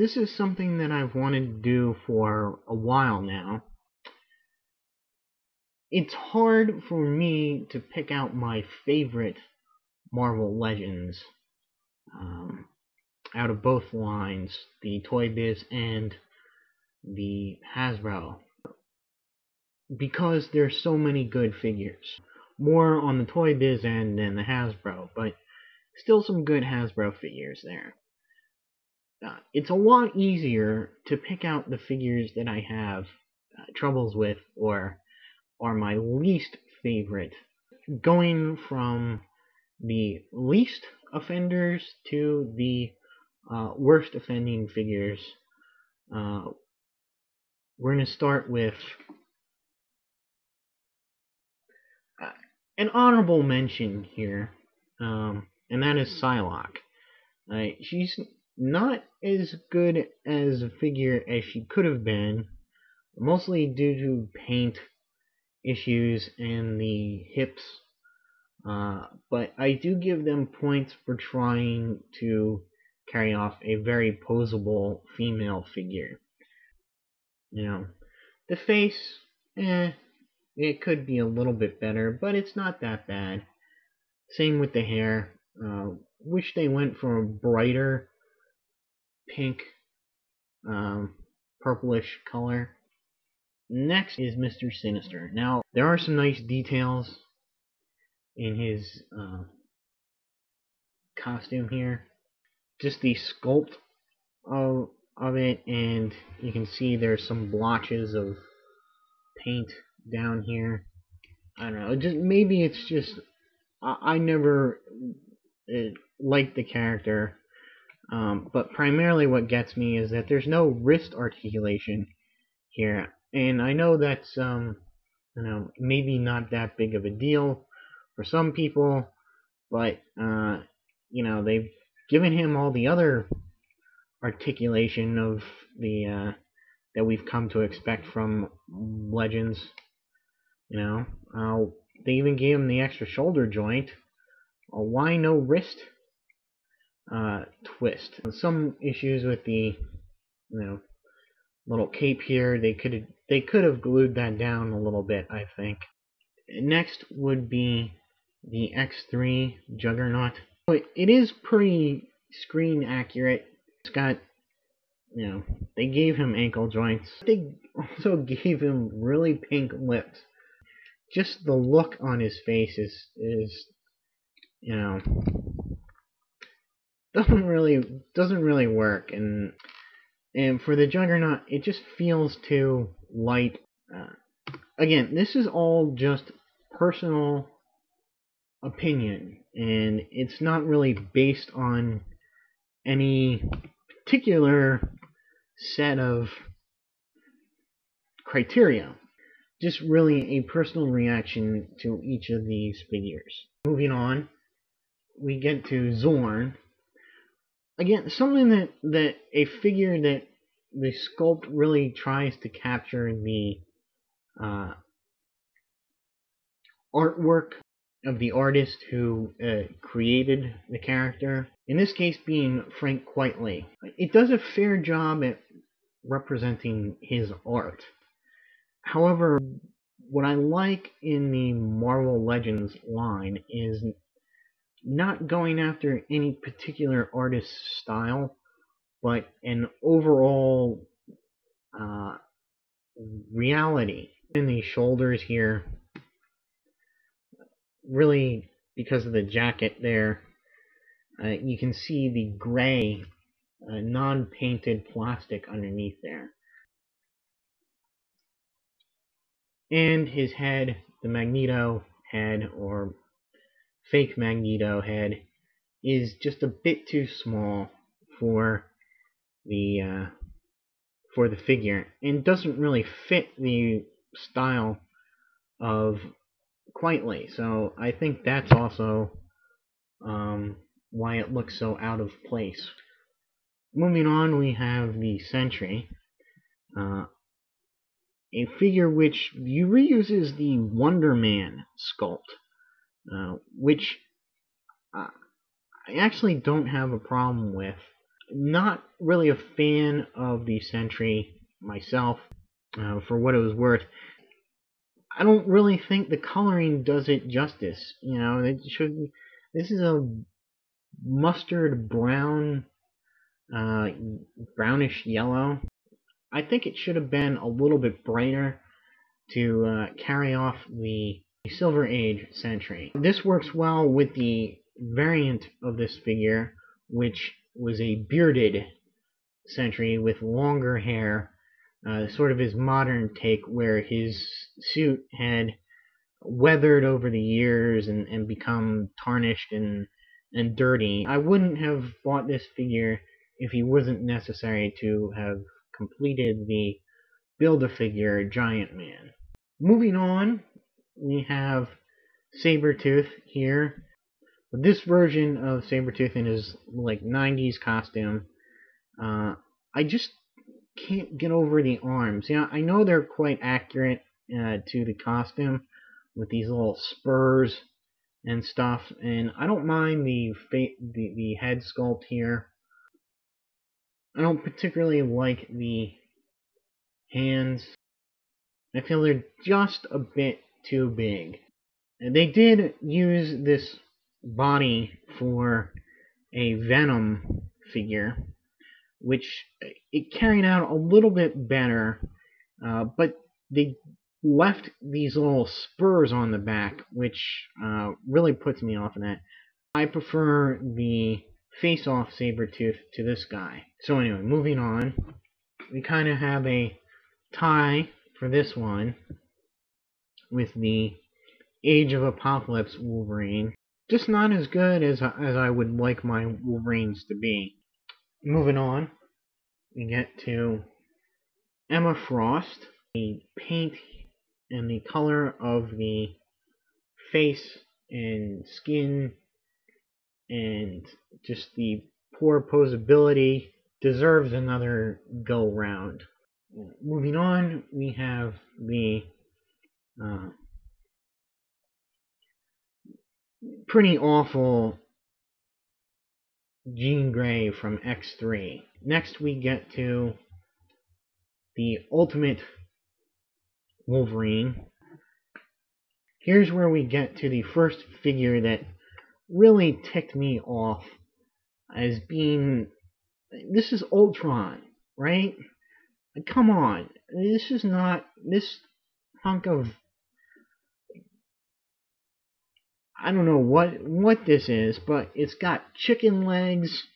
this is something that I've wanted to do for a while now. It's hard for me to pick out my favorite Marvel Legends out of both lines, the Toy Biz and the Hasbro, because there's so many good figures. More on the Toy Biz end than the Hasbro, but still some good Hasbro figures there. It's a lot easier to pick out the figures that I have troubles with or are my least favorite, going from the least offenders to the worst offending figures. We're going to start with an honorable mention here, and that is Psylocke. She's not as good as a figure as she could have been, mostly due to paint issues and the hips, but I do give them points for trying to carry off a very posable female figure. You know, the face, it could be a little bit better, but it's not that bad. Same with the hair. Wish they went for a brighter pink, purplish color. Next is Mr. Sinister. Now, there are some nice details in his costume here. Just the sculpt of it, and you can see there's some blotches of paint down here. I don't know, maybe it's just I never liked the character, but primarily what gets me is that there's no wrist articulation here, and I know that's maybe not that big of a deal for some people, but they've given him all the other articulation of the that we've come to expect from Legends. They even gave him the extra shoulder joint. Why no wrist twist? Some issues with the little cape here. They could have glued that down a little bit, I think. Next would be the X3 Juggernaut. It is pretty screen accurate. It's got, they gave him ankle joints. They also gave him really pink lips. Just the look on his face is doesn't really work, and for the Juggernaut, it just feels too light. Again, this is all just personal opinion, and it's not really based on any particular set of criteria. Just really a personal reaction to each of these figures. Moving on, we get to Zorn. Again, something that a figure that the sculpt really tries to capture the artwork of the artist who created the character. In this case being Frank Quitely. It does a fair job at representing his art. However, what I like in the Marvel Legends line is not going after any particular artist's style, but an overall reality. In the shoulders here, really because of the jacket there, you can see the gray, non-painted plastic underneath there. And his head, the Magneto head, or fake Magneto head, is just a bit too small for the figure, and doesn't really fit the style of Quitely. So I think that's also why it looks so out of place. Moving on, we have the Sentry. A figure which reuses the Wonder Man sculpt, which I actually don't have a problem with. Not really a fan of the Sentry myself, for what it was worth. I don't really think the coloring does it justice. You know, it should. This is a mustard brown, uh, brownish yellow. I think it should have been a little bit brighter to carry off the Silver Age Sentry. This works well with the variant of this figure, which was a bearded Sentry with longer hair, sort of his modern take, where his suit had weathered over the years and become tarnished and dirty. I wouldn't have bought this figure if he wasn't necessary to have completed the Build-A-Figure Giant Man. Moving on, we have Sabretooth here. This version of Sabretooth in his like 90s costume, I just can't get over the arms. Yeah, I know they're quite accurate to the costume with these little spurs and stuff, and I don't mind the head sculpt here. I don't particularly like the hands. I feel they're just a bit too big. And they did use this body for a Venom figure, which it carried out a little bit better, but they left these little spurs on the back, which really puts me off of that. I prefer the face-off Sabretooth to this guy. So anyway, moving on, we kind of have a tie for this one with the Age of Apocalypse Wolverine. Just not as good as I would like my Wolverines to be. Moving on, we get to Emma Frost. The paint and the color of the face and skin and just the poor posability deserves another go round. Moving on, we have the pretty awful Jean Grey from X3. Next we get to the Ultimate Wolverine. Here's where we get to the first figure that really ticked me off as being... This is Ultron, right? Come on. This is not... This hunk of... I don't know what this is, but it's got chicken legs.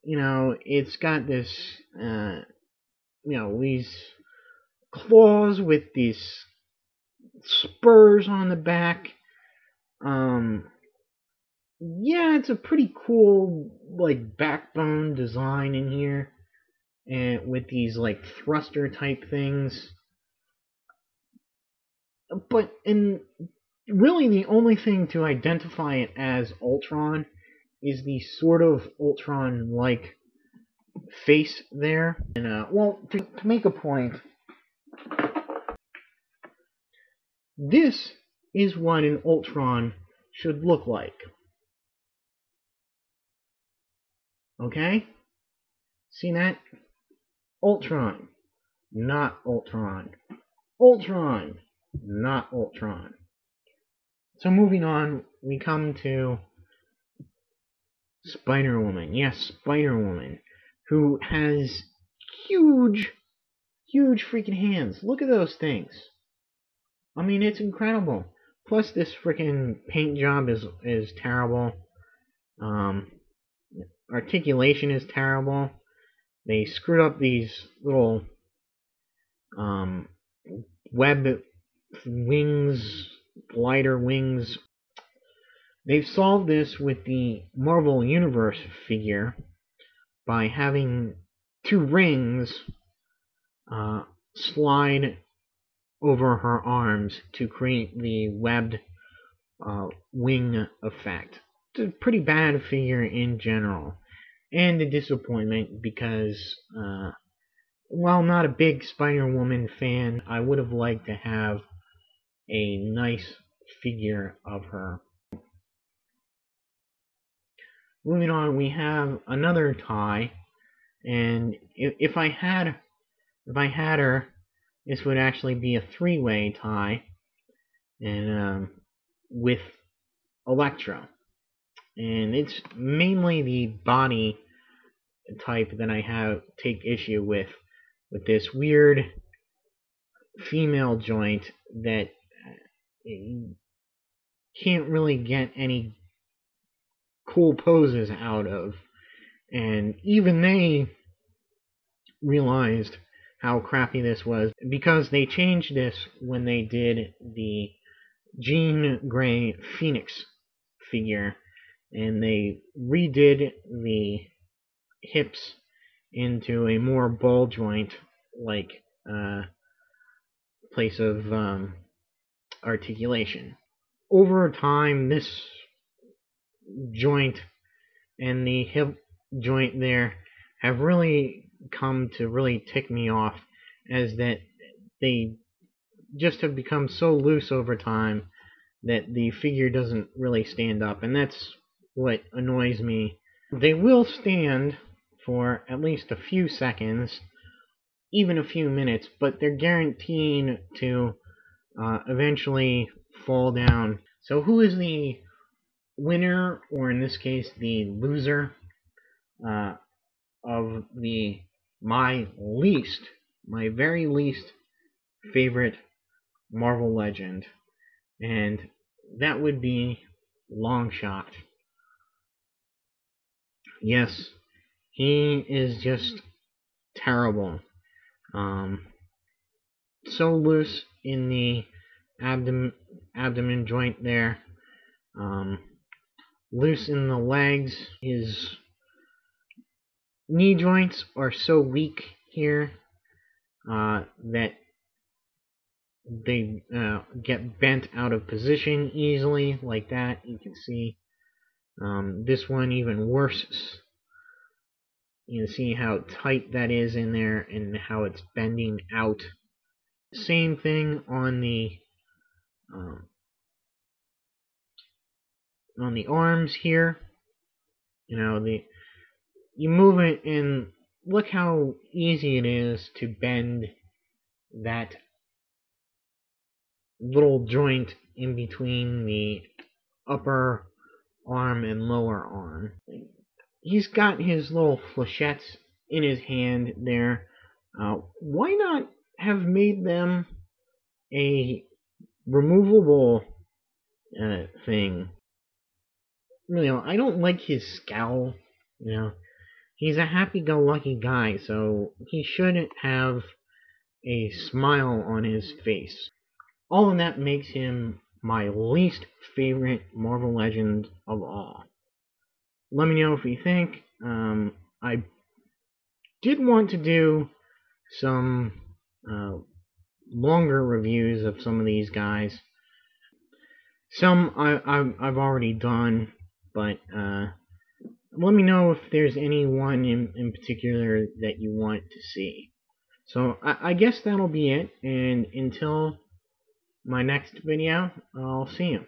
You know, it's got this, these claws with these spurs on the back. Yeah, it's a pretty cool, like, backbone design in here, and with these, like, thruster type things. But really the only thing to identify it as Ultron is the sort of Ultron-like face there. And, well, to make a point, this is what an Ultron should look like. Okay? See that? Ultron, not Ultron. Ultron, not Ultron. So moving on, we come to Spider-Woman. Yes, Spider-Woman, who has huge freaking hands. Look at those things. I mean, it's incredible. Plus, this freaking paint job is terrible. Articulation is terrible. They screwed up these little web wings, glider wings. They've solved this with the Marvel Universe figure by having two rings slide over her arms to create the webbed wing effect. It's a pretty bad figure in general, and a disappointment because while not a big Spider-Woman fan, I would have liked to have a nice figure of her. Moving on, we have another tie And if I had her, this would actually be a three-way tie, and with Electro. And it's mainly the body type that I take issue with this weird female joint that can't really get any cool poses out of. And even they realized how crappy this was, because they changed this when they did the Jean Grey Phoenix figure, and they redid the hips into a more ball joint like place of articulation. Over time, this joint and the hip joint there have really come to really tick me off, as that they just have become so loose over time that the figure doesn't really stand up, and that's what annoys me. They will stand for at least a few seconds, even a few minutes, but they're guaranteed to eventually fall down. So who is the winner, or in this case the loser, of my very least favorite Marvel Legend? And that would be Longshot. Yes, he is just terrible. So loose in the abdomen joint there. Loose in the legs. His knee joints are so weak here that they get bent out of position easily, like that. You can see this one even worse. You can see how tight that is in there and how it's bending out. Same thing on the arms here. You know, you move it and look how easy it is to bend that little joint in between the upper arm and lower arm. He's got his little flechettes in his hand there. Why not have made them a removable thing? You know, I don't like his scowl. You know, he's a happy-go-lucky guy, so he shouldn't have a smile on his face. All of that makes him my least favorite Marvel Legend of all. Let me know if you think. I did want to do some longer reviews of some of these guys. Some I've already done, but let me know if there's any one in particular that you want to see. So I guess that'll be it, and until my next video, I'll see you.